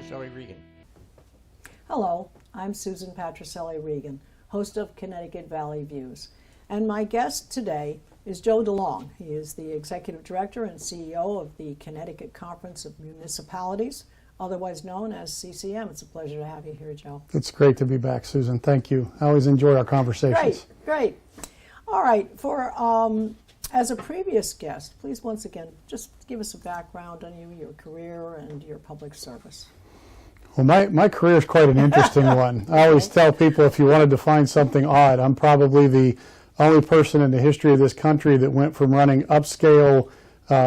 Patricelli Regan. Hello, I'm Susan Patricelli Regan, host of Connecticut Valley Views. And my guest today is Joe DeLong. He is the Executive Director and CEO of the Connecticut Conference of Municipalities, otherwise known as CCM. It's a pleasure to have you here, Joe. It's great to be back, Susan. Thank you. I always enjoy our conversations. Great. All right, as a previous guest, please once again, just give us a background on you, your career, and your public service. Well, my career is quite an interesting one. I always tell people if you wanted to find something odd, I'm probably the only person in the history of this country that went from running upscale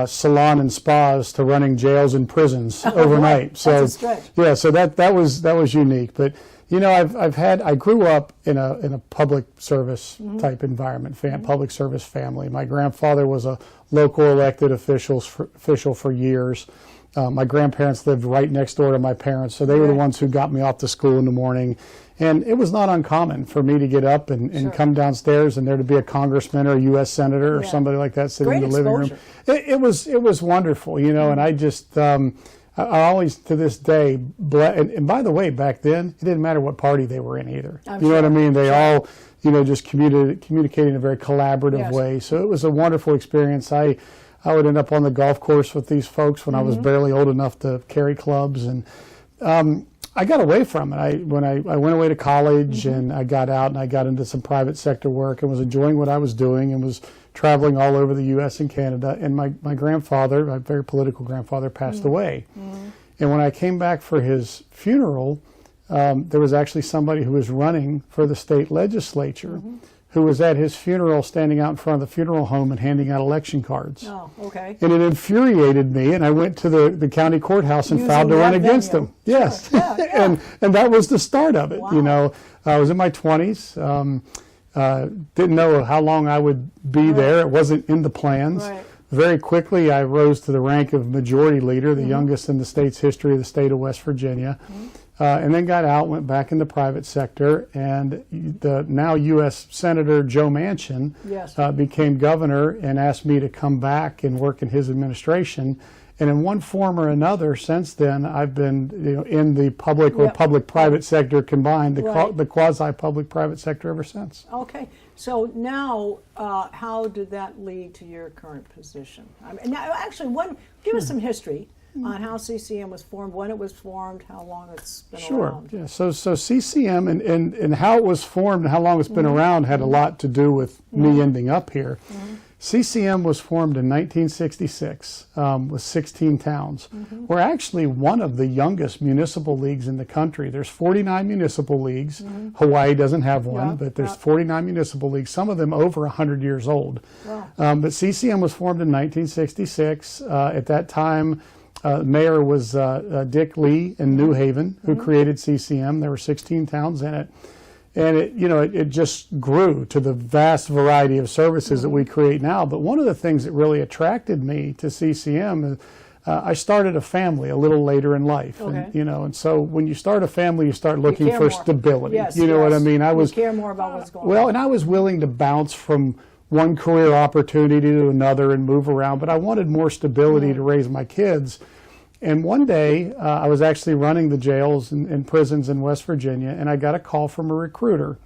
salon and spas to running jails and prisons overnight. So that's a stretch. Yeah, so that was unique. But you know, I grew up in a public service type environment, public service family. My grandfather was a local elected official for years. My grandparents lived right next door to my parents, so they were the ones who got me off to school in the morning. And it was not uncommon for me to get up and come downstairs and there to be a congressman or a U.S. senator or somebody like that sitting in the living room. It was wonderful, you know, and I just, I always to this day, and by the way, back then, it didn't matter what party they were in either. You know what I mean? They all, you know, just communicated in a very collaborative way. So it was a wonderful experience. I would end up on the golf course with these folks when I was barely old enough to carry clubs, and I got away from it. When I went away to college and I got out and I got into some private sector work and was enjoying what I was doing and was traveling all over the U.S. and Canada. And my grandfather, my very political grandfather, passed away. And when I came back for his funeral, there was actually somebody who was running for the state legislature who was at his funeral standing out in front of the funeral home and handing out election cards. Oh, okay. And it infuriated me, and I went to the county courthouse and filed to run against him. Yes. And that was the start of it. You know, I was in my 20s, didn't know how long I would be there. It wasn't in the plans. Very quickly, I rose to the rank of majority leader, the youngest in the state's history of the state of West Virginia. And then got out, went back in the private sector, and the now U.S. Senator Joe Manchin became governor and asked me to come back and work in his administration. And in one form or another, since then, I've been in the public or public-private sector combined, the quasi-public-private sector ever since. Okay. So now, how did that lead to your current position? I mean, now, actually, give us some history on how CCM was formed, when it was formed, how long it's been around. Yeah. So CCM and how it was formed and how long it's been around had a lot to do with me ending up here. CCM was formed in 1966 with 16 towns. We're actually one of the youngest municipal leagues in the country. There's 49 municipal leagues. Hawaii doesn't have one, but there's 49 municipal leagues, some of them over 100 years old. But CCM was formed in 1966. At that time, mayor was Dick Lee in New Haven, who created CCM. There were 16 towns in it. And it just grew to the vast variety of services that we create now. But one of the things that really attracted me to CCM is I started a family a little later in life. And so when you start a family, you start looking for stability. You know what I mean? You care more about what's going on. Well, and I was willing to bounce from one career opportunity to another and move around, but I wanted more stability to raise my kids. And one day, I was actually running the jails and prisons in West Virginia, and I got a call from a recruiter.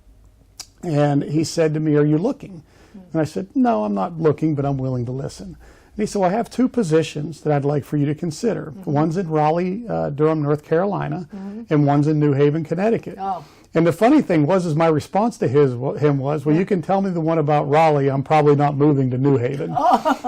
And he said to me, "Are you looking?" And I said, "No, I'm not looking, but I'm willing to listen." And he said, "Well, I have two positions that I'd like for you to consider. One's in Raleigh, Durham, North Carolina, and one's in New Haven, Connecticut." And the funny thing was, my response to him was, "Well, you can tell me the one about Raleigh. I'm probably not moving to New Haven."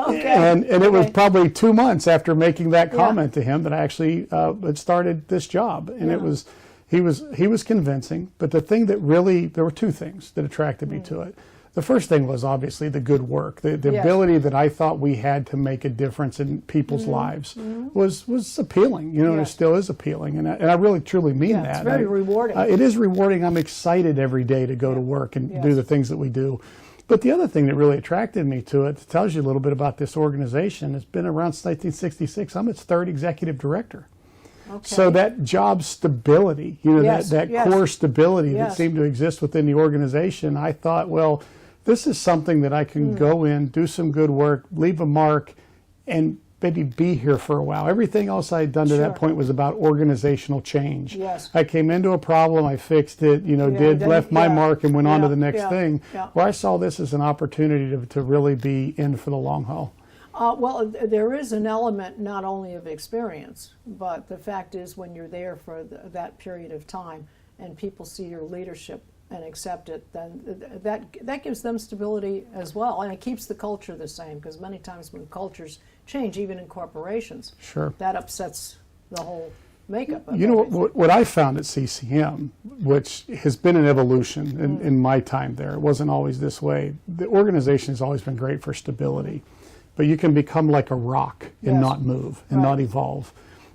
And it was probably 2 months after making that comment to him that I actually had started this job. And it was, he was convincing. But the thing that really, there were two things that attracted me to it. The first thing was obviously the good work, the ability that I thought we had to make a difference in people's lives was appealing. You know, it still is appealing, and I really truly mean that. It's very rewarding. It is rewarding. I'm excited every day to go to work and do the things that we do. But the other thing that really attracted me to it tells you a little bit about this organization. It's been around since 1966. I'm its third executive director. So that job stability, that core stability that seemed to exist within the organization, I thought, well, this is something that I can go in, do some good work, leave a mark, and maybe be here for a while. Everything else I had done to that point was about organizational change. Yes. I came into a problem, I fixed it, left my mark and went on to the next thing. Yeah. Where I saw this as an opportunity to really be in for the long haul. Well, there is an element not only of experience, but the fact is when you're there for that period of time and people see your leadership and accept it, then that gives them stability as well, and it keeps the culture the same, because many times when cultures change, even in corporations, sure, that upsets the whole makeup of what I found at CCM, which has been an evolution in my time there, it wasn't always this way. The organization has always been great for stability, but you can become like a rock and not move and not evolve.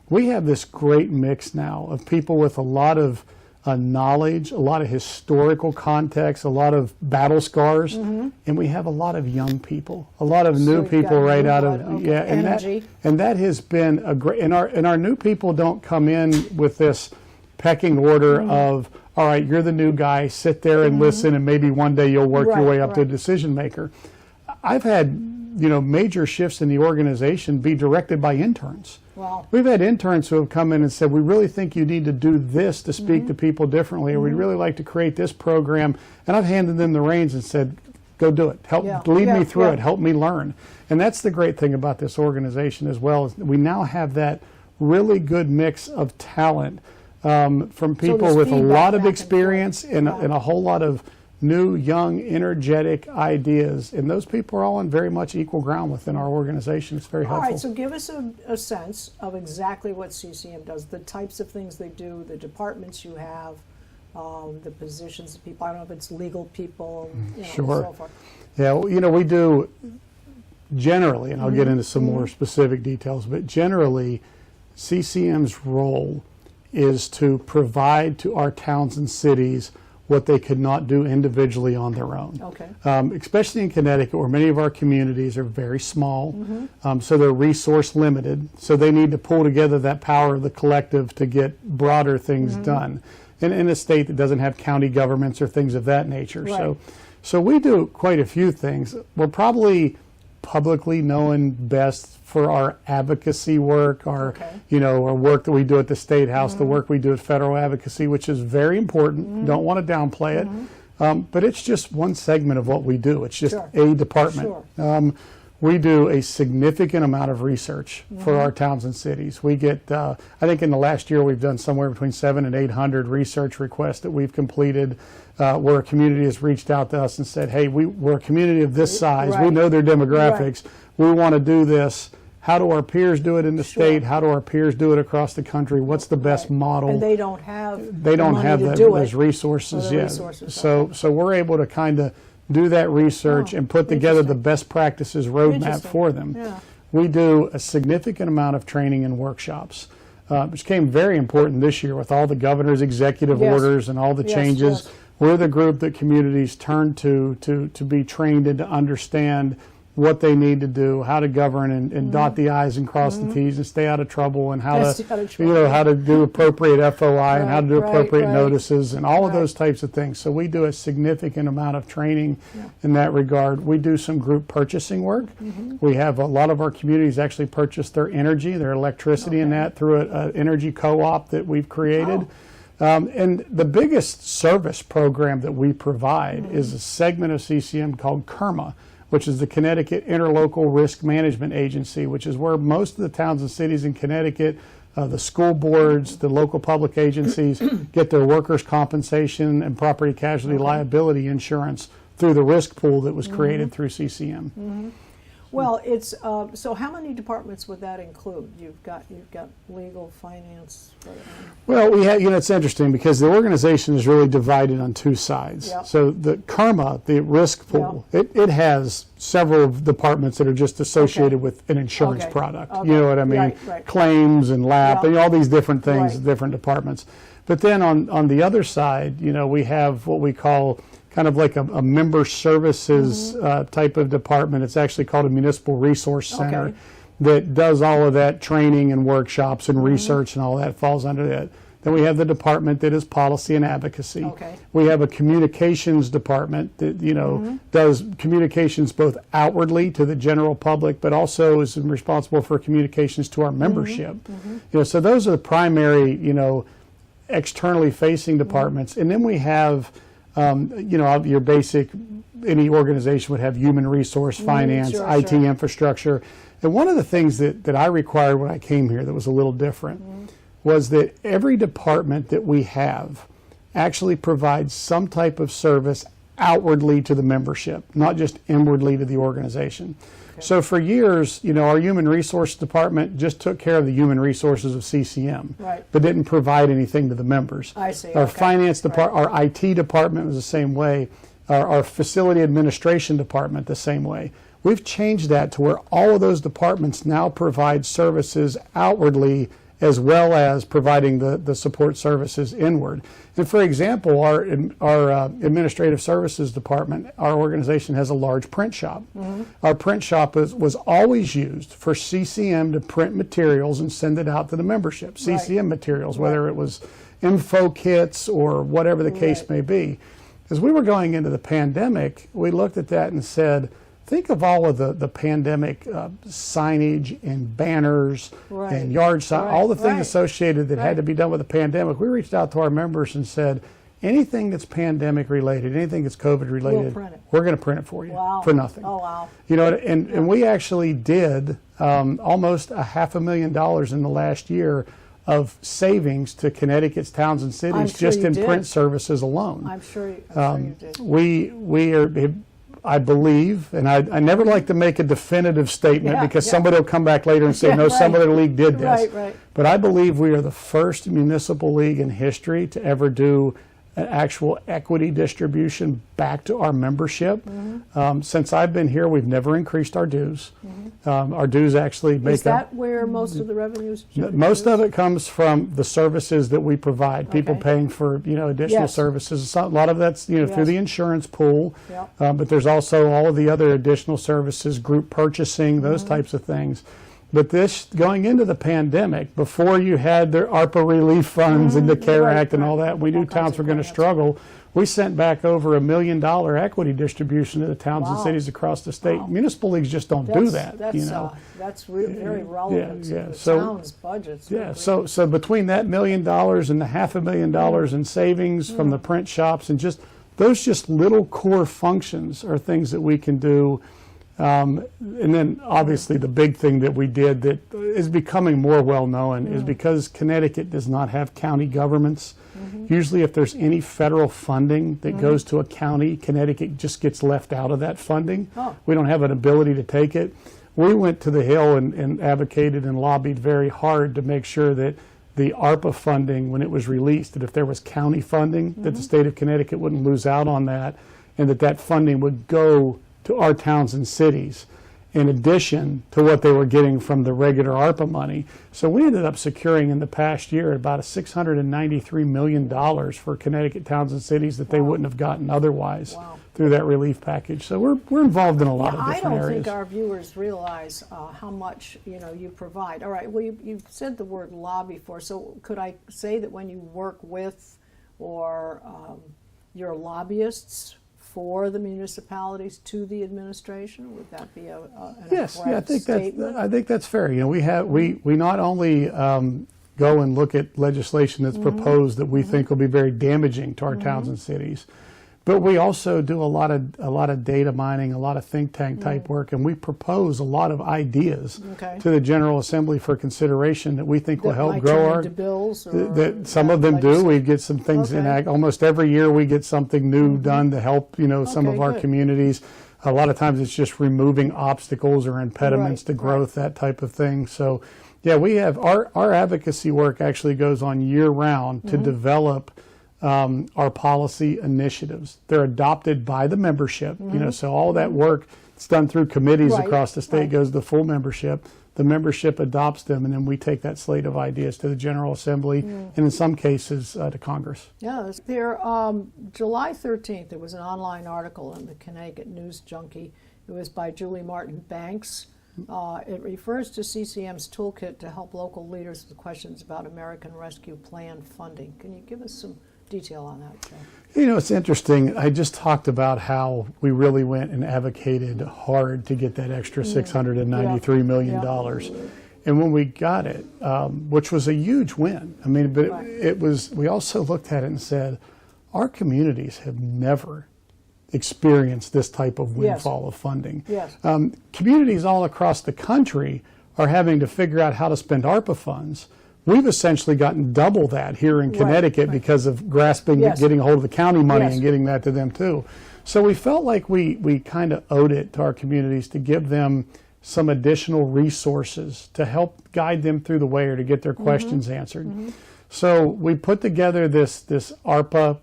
We have this great mix now of people with a lot of knowledge, a lot of historical context, a lot of battle scars, and we have a lot of young people, a lot of new people right out of energy. And that has been a great. And our new people don't come in with this pecking order of, all right, you're the new guy, sit there and listen, and maybe one day you'll work your way up to a decision maker. I've had major shifts in the organization be directed by interns. Wow. We've had interns who have come in and said, we really think you need to do this to speak to people differently, or we'd really like to create this program. And I've handed them the reins and said, go do it. Lead me through it. Help me learn. And that's the great thing about this organization as well, is we now have that really good mix of talent from people with a lot of experience and a whole lot of new, young, energetic ideas, and those people are all on very much equal ground within our organization. It's very helpful. All right, so give us a sense of exactly what CCM does, the types of things they do, the departments you have, the positions of people. I don't know if it's legal people, and so forth. Yeah, we do generally, and I'll get into some more specific details, but generally, CCM's role is to provide to our towns and cities what they could not do individually on their own. Okay. Especially in Connecticut, where many of our communities are very small, so they're resource limited, so they need to pull together that power of the collective to get broader things done. And in a state that doesn't have county governments or things of that nature. Right. So we do quite a few things. We're probably publicly known best for our advocacy work, our work that we do at the State House, the work we do at federal advocacy, which is very important. Don't want to downplay it, but it's just one segment of what we do. It's just a department. We do a significant amount of research for our towns and cities. We get, I think in the last year we've done somewhere between 700 and 800 research requests that we've completed, where a community has reached out to us and said, hey, we're a community of this size. We know their demographics. We want to do this. How do our peers do it in the state? How do our peers do it across the country? What's the best model? And they don't have those resources yet. So we're able to kind of do that research and put together the best practices roadmap for them. We do a significant amount of training and workshops, which became very important this year with all the governor's executive orders and all the changes. We're the group that communities turn to be trained and to understand what they need to do, how to govern and dot the I's and cross the T's and stay out of trouble, and how to do appropriate FOI and how to do appropriate notices and all of those types of things. So we do a significant amount of training in that regard. We do some group purchasing work. We have a lot of our communities actually purchase their energy, their electricity and that through an energy co-op that we've created. And the biggest service program that we provide is a segment of CCM called CIRMA, which is the Connecticut Interlocal Risk Management Agency, which is where most of the towns and cities in Connecticut, the school boards, the local public agencies get their workers' compensation and property casualty liability insurance through the risk pool that was created through CCM. Well, it's so how many departments would that include? You've got legal, finance. Well, we have. It's interesting because the organization is really divided on two sides. So the CIRMA, the risk pool, it has several departments that are just associated with an insurance product. You know what I mean? Claims and LAP and all these different things, different departments. But then on the other side, we have what we call kind of like a member services type of department. It's actually called a municipal resource center that does all of that training and workshops and research and all that falls under that. Then we have the department that is policy and advocacy. Okay. We have a communications department that, does communications both outwardly to the general public, but also is responsible for communications to our membership. So those are the primary, externally facing departments. And then we have, your basic, any organization would have human resource, finance, sure, IT sure. infrastructure. And one of the things that I required when I came here that was a little different was that every department that we have actually provides some type of service outwardly to the membership, not just inwardly to the organization. Okay. So for years, our human resource department just took care of the human resources of CCM, Right. but didn't provide anything to the members. I see. Our Okay. finance department, Right. our IT department was the same way. Our facility administration department the same way. We've changed that to where all of those departments now provide services outwardly as well as providing the support services inward. And for example, our administrative services department, our organization has a large print shop. Our print shop was always used for CCM to print materials and send it out to the membership, CCM materials, whether it was info kits or whatever the case may be. As we were going into the pandemic, we looked at that and said, think of all of the pandemic signage and banners and yard signs, all the things associated that had to be done with the pandemic. We reached out to our members and said, anything that's pandemic related, anything that's COVID related, we're going to print it for you for nothing. Oh, wow. And we actually did almost $500,000 in the last year of savings to Connecticut's towns and cities just in print services alone. I'm sure you did. We are, I believe, and I never like to make a definitive statement because somebody will come back later and say, no, some other league did this. But I believe we are the first municipal league in history to ever do an actual equity distribution back to our membership. Since I've been here, we've never increased our dues. Our dues actually make up. Is that where most of the revenues? Most of it comes from the services that we provide. People paying for additional services. A lot of that's through the insurance pool, but there's also all of the other additional services, group purchasing, those types of things. But this, going into the pandemic, before you had the ARPA relief funds and the CARE Act and all that, we knew towns were going to struggle. We sent back over $1 million equity distribution to the towns and cities across the state. Municipal leagues just don't do that. That's very relevant to the town's budgets. So between that $1 million and the $500,000 in savings from the print shops and just those little core functions are things that we can do. And then obviously the big thing that we did that is becoming more well known is because Connecticut does not have county governments. Usually if there's any federal funding that goes to a county, Connecticut just gets left out of that funding. We don't have an ability to take it. We went to the Hill and advocated and lobbied very hard to make sure that the ARPA funding, when it was released, that if there was county funding, that the state of Connecticut wouldn't lose out on that, and that funding would go to our towns and cities in addition to what they were getting from the regular ARPA money. So we ended up securing in the past year about $693 million for Connecticut towns and cities that they wouldn't have gotten otherwise through that relief package. So we're involved in a lot of different areas. I don't think our viewers realize how much you provide. All right, well you said the word lobby for, so could I say that when you work with or your lobbyists for the municipalities to the administration? Would that be an statement? I think that's fair. We not only go and look at legislation that's proposed that we think will be very damaging to our towns and cities, but we also do a lot of data mining, a lot of think tank type work, and we propose a lot of ideas to the General Assembly for consideration that we think will help grow our bills. Some of them do. We get some things in act. Almost every year we get something new done to help some of our communities. A lot of times it's just removing obstacles or impediments to growth, that type of thing. So yeah, we have our advocacy work actually goes on year round to develop our policy initiatives. They're adopted by the membership, so all that work that's done through committees across the state goes to the full membership. The membership adopts them, and then we take that slate of ideas to the General Assembly, and in some cases to Congress. Yeah, there. July 13th, there was an online article in the Connecticut News Junkie. It was by Julie Martin Banks, It refers to CCM's toolkit to help local leaders with questions about American Rescue Plan funding. Can you give us some detail on that, Joe? You know, it's interesting. I just talked about how we really went and advocated hard to get that extra $693 million. And when we got it, which was a huge win, I mean, but it was, we also looked at it and said, our communities have never experienced this type of windfall of funding. Communities all across the country are having to figure out how to spend ARPA funds. We've essentially gotten double that here in Connecticut because of grasping, getting a hold of the county money and getting that to them too. So we felt like we kind of owed it to our communities to give them some additional resources to help guide them through the way or to get their questions answered. So we put together this ARPA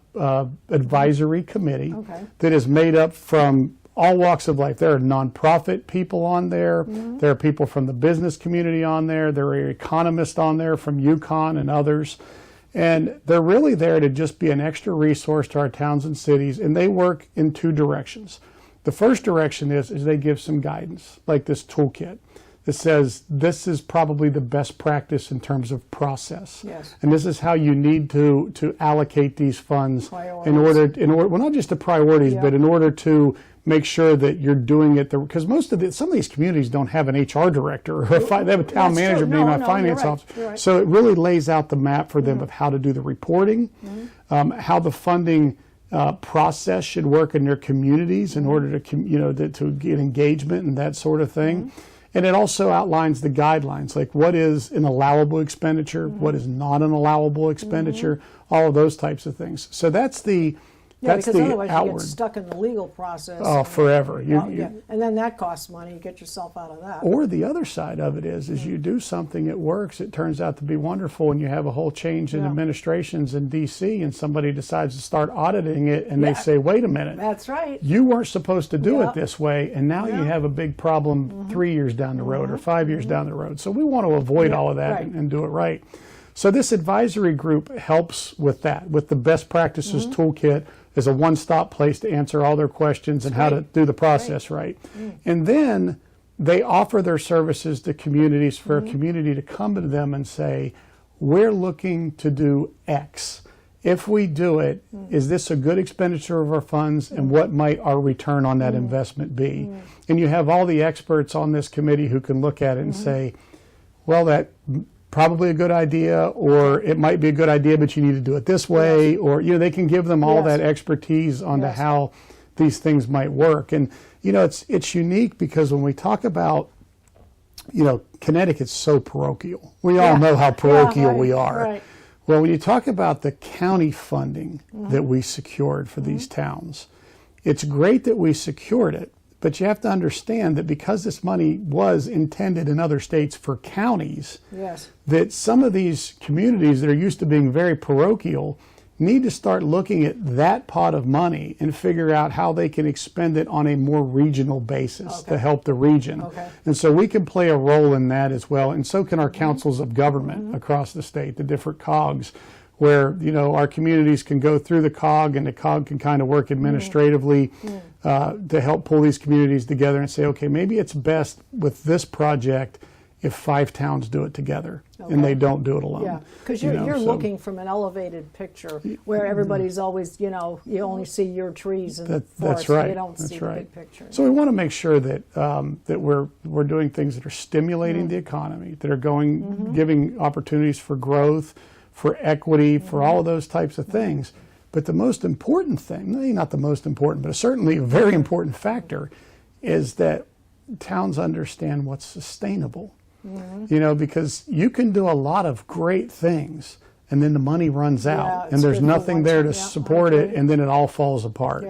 advisory committee that is made up from all walks of life. There are nonprofit people on there. There are people from the business community on there. There are economists on there from UConn and others. And they're really there to just be an extra resource to our towns and cities. And they work in two directions. The first direction is they give some guidance, like this toolkit that says this is probably the best practice in terms of process. And this is how you need to allocate these funds in order, well, not just the priorities, but in order to make sure that you're doing it, because some of these communities don't have an HR director or they have a town manager, but not a finance officer. So it really lays out the map for them of how to do the reporting, how the funding process should work in their communities in order to get engagement and that sort of thing. And it also outlines the guidelines, like what is an allowable expenditure, what is not an allowable expenditure, all of those types of things. So that's the because otherwise you get stuck in the legal process. Oh, forever. And then that costs money. You get yourself out of that. Or the other side of it is you do something, it works, it turns out to be wonderful, and you have a whole change in administrations in D.C., and somebody decides to start auditing it, and they say, wait a minute. That's right. You weren't supposed to do it this way, and now you have a big problem 3 years down the road or 5 years down the road. So we want to avoid all of that and do it right. So this advisory group helps with that, with the best practices toolkit as a one-stop place to answer all their questions and how to do the process right. And then they offer their services to communities for a community to come to them and say, we're looking to do X. If we do it, is this a good expenditure of our funds, and what might our return on that investment be? And you have all the experts on this committee who can look at it and say, well, that probably a good idea, or it might be a good idea, but you need to do it this way, or they can give them all that expertise onto how these things might work. And it's unique because when we talk about Connecticut's so parochial. We all know how parochial we are. Well, when you talk about the county funding that we secured for these towns, it's great that we secured it, but you have to understand that because this money was intended in other states for counties, that some of these communities that are used to being very parochial need to start looking at that pot of money and figure out how they can expend it on a more regional basis to help the region. And so we can play a role in that as well, and so can our councils of government across the state, the different COGs, where our communities can go through the COG, and the COG can kind of work administratively to help pull these communities together and say, okay, maybe it's best with this project if 5 towns do it together and they don't do it alone. Because you're looking from an elevated picture where everybody's always, you only see your trees and forests. You don't see the big picture. So we want to make sure that that we're doing things that are stimulating the economy, that are giving opportunities for growth, for equity, for all of those types of things. But the most important thing, maybe not the most important, but certainly a very important factor, is that towns understand what's sustainable. Because you can do a lot of great things, and then the money runs out, and there's nothing there to support it, and then it all falls apart.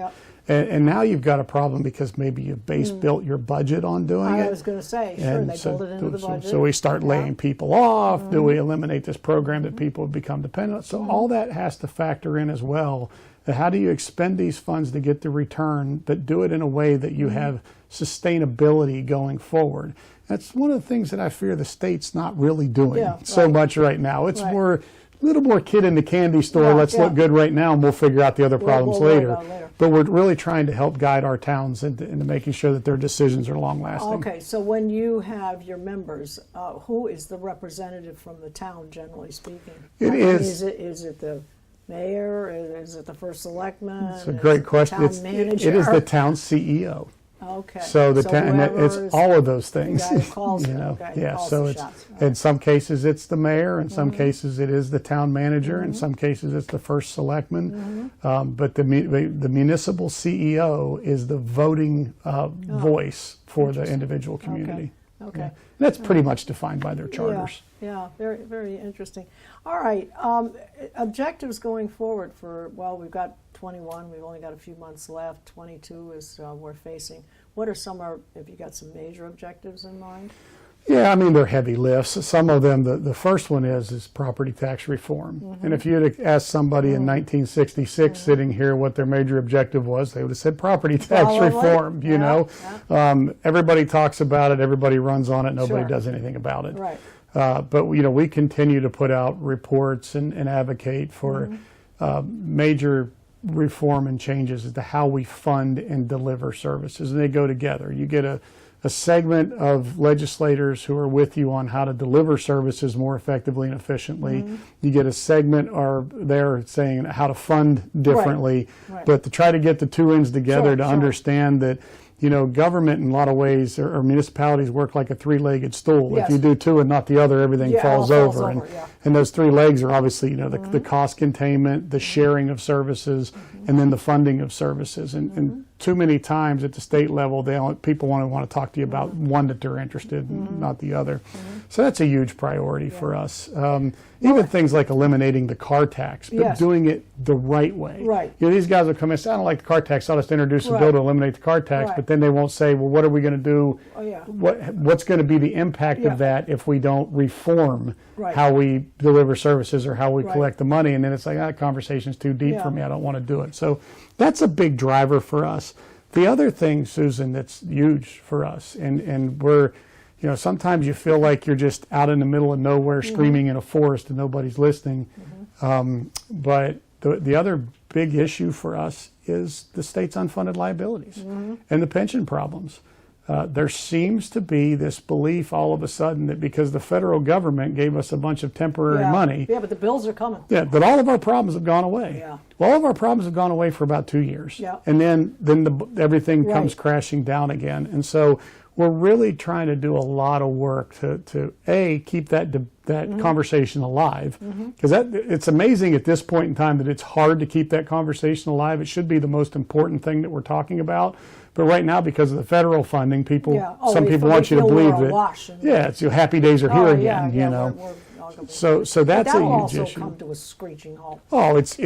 And now you've got a problem because maybe you've built your budget on doing it. I was going to say, they build it into the budget. So we start laying people off. Do we eliminate this program that people have become dependent on? So all that has to factor in as well. How do you expend these funds to get the return, but do it in a way that you have sustainability going forward? That's one of the things that I fear the state's not really doing so much right now. It's a little more kid in the candy store. Let's look good right now, and we'll figure out the other problems later. but we're really trying to help guide our towns into making sure that their decisions are long lasting. Okay, so when you have your members, who is the representative from the town, generally speaking? Is it the mayor? Is it the first selectman? It's a great question. Town manager? It is the town CEO. Okay. So it's all of those things. The guy who calls you know, okay, yeah. calls So the it's shots. in some cases it's the mayor, in some cases it is the town manager, in some cases it's the first selectman. But the municipal CEO is the voting voice for the individual community. Okay. Yeah. And that's pretty much defined by their charters. Yeah, very, very interesting. All right, objectives going forward we've got 21, we've only got a few months left, 22 is we're facing. What are have you got some major objectives in mind? Yeah, I mean, they're heavy lifts. Some of them, the first one is property tax reform. And if you had asked somebody in 1966 sitting here what their major objective was, they would have said property tax reform, you know. Yeah. Everybody talks about it, everybody runs on it, nobody does anything about it. Right. But, you know, we continue to put out reports and advocate for major reform and changes as to how we fund and deliver services, and they go together. You get a segment of legislators who are with you on how to deliver services more effectively and efficiently. You get a segment there saying how to fund differently, but to try to get the two ends together to understand that, you know, government in a lot of ways, or municipalities work like a three-legged stool. Yes. If you do two and not the other, everything falls over. And those three legs are obviously, you know, the cost containment, the sharing of services, and then the funding of services. And too many times at the state level, people want to talk to you about one that they're interested in, not the other. So that's a huge priority for us. Even things like eliminating the car tax, but doing it the right way. Right. You know, these guys will come in and say, I don't like the car tax, I'll just introduce a bill to eliminate the car tax, but then they won't say, well, what are we going to do? What's going to be the impact of that if we don't reform how we deliver services or how we collect the money? And then it's like, that conversation's too deep for me, I don't want to do it. So that's a big driver for us. The other thing, Susan, that's huge for us, and we're, you know, sometimes you feel like you're just out in the middle of nowhere screaming in a forest and nobody's listening. But the other big issue for us is the state's unfunded liabilities and the pension problems. There seems to be this belief all of a sudden that because the federal government gave us a bunch of temporary money. Yeah, but the bills are coming. Yeah, that all of our problems have gone away. Yeah. Well, all of our problems have gone away for about 2 years. Yeah. And then everything comes crashing down again. And so we're really trying to do a lot of work to keep that conversation alive, because it's amazing at this point in time that it's hard to keep that conversation alive. It should be the most important thing that we're talking about, but right now, because of the federal funding, some people want you to believe that it's your happy days are here again. You know, so that's a huge issue. Also come to a screeching halt. Oh, it's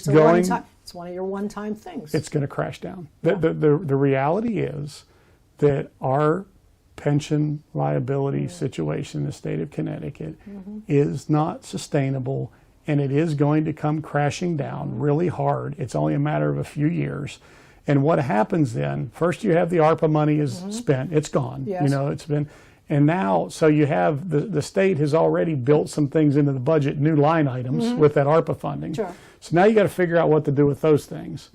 going. It's one of your one-time things. It's going to crash down. The reality is that our pension liability situation in the state of Connecticut is not sustainable, and it is going to come crashing down really hard. It's only a matter of a few years. And what happens then, first you have the ARPA money is spent, it's gone. Yes. You know, it's been, and now, so you have, the state has already built some things into the budget, new line items with that ARPA funding. Sure. So now you got to figure out what to do with those things.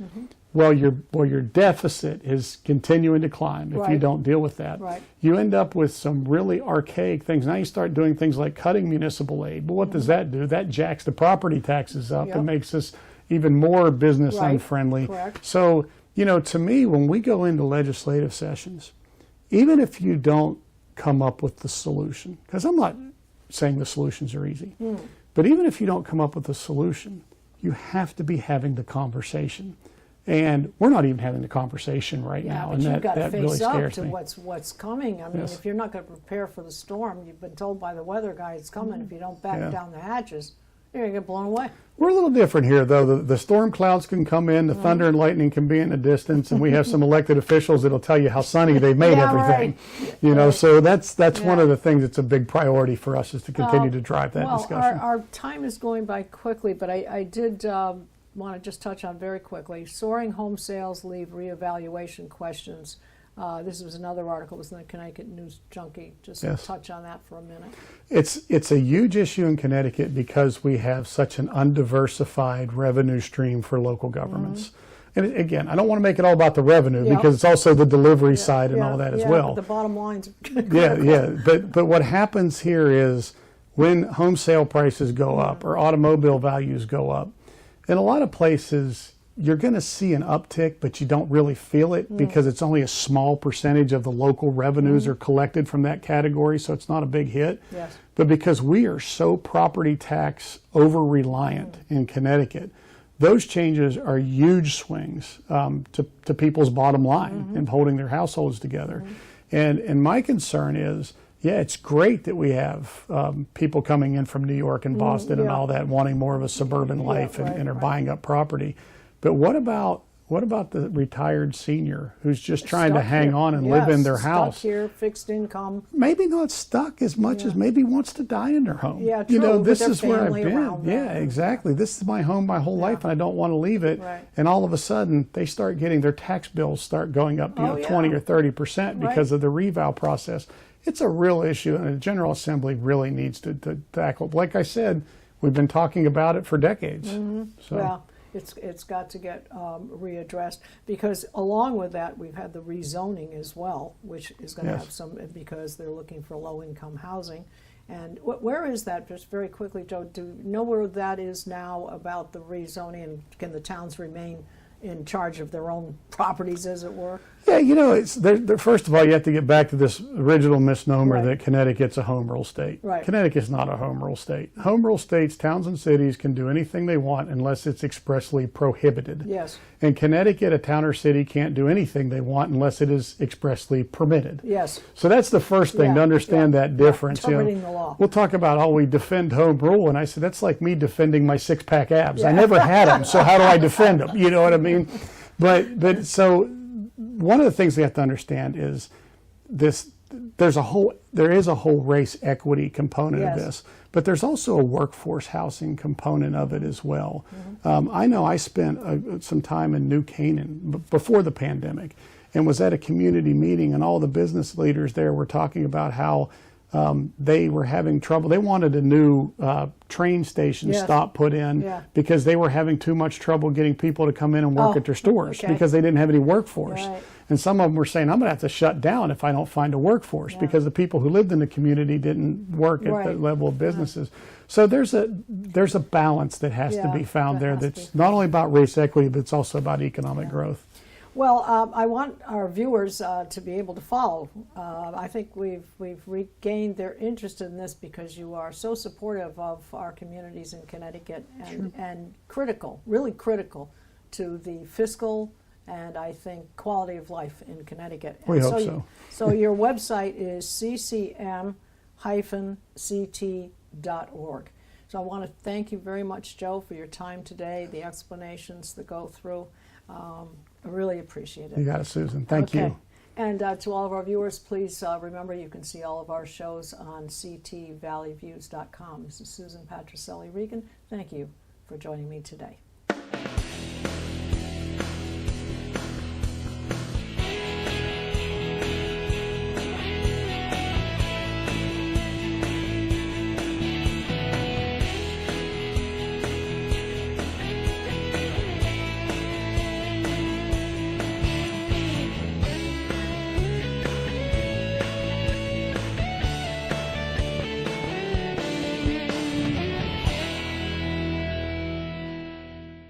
Well, your deficit is continuing to climb if you don't deal with that. Right. You end up with some really archaic things. Now you start doing things like cutting municipal aid. But what does that do? That jacks the property taxes up and makes us even more business unfriendly. Correct. So, you know, to me, when we go into legislative sessions, even if you don't come up with the solution, because I'm not saying the solutions are easy, but even if you don't come up with a solution, you have to be having the conversation. And we're not even having the conversation right now, but and you've got to that really face up scares to me. what's coming. I mean, if you're not going to prepare for the storm, you've been told by the weather guy it's coming. If you don't back down the hatches, you're going to get blown away. We're a little different here, though. The storm clouds can come in, the thunder and lightning can be in the distance, and we have some elected officials that'll tell you how sunny they've made everything. You know, so that's one of the things that's a big priority for us, is to continue to drive that discussion. Our time is going by quickly, but I did want to just touch on very quickly. Soaring home sales leave reevaluation questions. This was another article. It was in the Connecticut News Junkie. Just touch on that for a minute. It's a huge issue in Connecticut because we have such an undiversified revenue stream for local governments. And again, I don't want to make it all about the revenue Yeah. because it's also the delivery side and all that as yeah, well. But the bottom line's Yeah. But what happens here is when home sale prices go up or automobile values go up, in a lot of places you're going to see an uptick, but you don't really feel it because it's only a small percentage of the local revenues are collected from that category, so it's not a big hit. Yes. But because we are so property tax over-reliant in Connecticut, those changes are huge swings to people's bottom line and holding their households together. And my concern is, yeah, it's great that we have people coming in from New York and Boston and all that, wanting more of a suburban life and are buying up property. But what about the retired senior who's just trying to hang on and live in their house? Stuck here, fixed income. Maybe not stuck as much as maybe wants to die in their home. Yeah, you know, true, this with is their where I've family been. around them. Yeah, exactly. This is my home my whole life, and I don't want to leave it. Right. And all of a sudden, they start getting their tax bills start going up, 20 or 30% because of the reval process. It's a real issue, and the General Assembly really needs to tackle. Like I said, we've been talking about it for decades. So. Well, it's got to get readdressed because along with that, we've had the rezoning as well, which is going to have some, because they're looking for low-income housing. And where is that, just very quickly, Joe, do you know where that is now about the rezoning, and can the towns remain in charge of their own properties, as it were? Yeah, you know, it's first of all, you have to get back to this original misnomer that Connecticut's a home rule state. Right. Connecticut's not a home rule state. Home rule states, towns and cities can do anything they want unless it's expressly prohibited. Yes. In Connecticut, a town or city can't do anything they want unless it is expressly permitted. Yes. So that's the first thing, to understand that difference. Interpreting the law. We'll talk about, we defend home rule, and I said, that's like me defending my six-pack abs. I never had them, so how do I defend them? You know what I mean? But so one of the things we have to understand is this: there is a whole race equity component of this, but there's also a workforce housing component of it as well. I know I spent some time in New Canaan before the pandemic, and was at a community meeting, and all the business leaders there were talking about how they were having trouble. They wanted a new train station stop put in because they were having too much trouble getting people to come in and work at their stores because they didn't have any workforce. Right. And some of them were saying, I'm going to have to shut down if I don't find a workforce because the people who lived in the community didn't work at the level of businesses. So there's a balance that has to be found there that's not only about race equity, but it's also about economic growth. Well, I want our viewers to be able to follow. I think we've regained their interest in this because you are so supportive of our communities in Connecticut and critical, really critical to the fiscal and I think quality of life in Connecticut. We hope so. So your website is ccm-ct.org. So I want to thank you very much, Joe, for your time today, the explanations that go through. I really appreciate it. You got it, Susan. Thank you. And to all of our viewers, please remember you can see all of our shows on ctvalleyviews.com. This is Susan Patricelli Regan. Thank you for joining me today.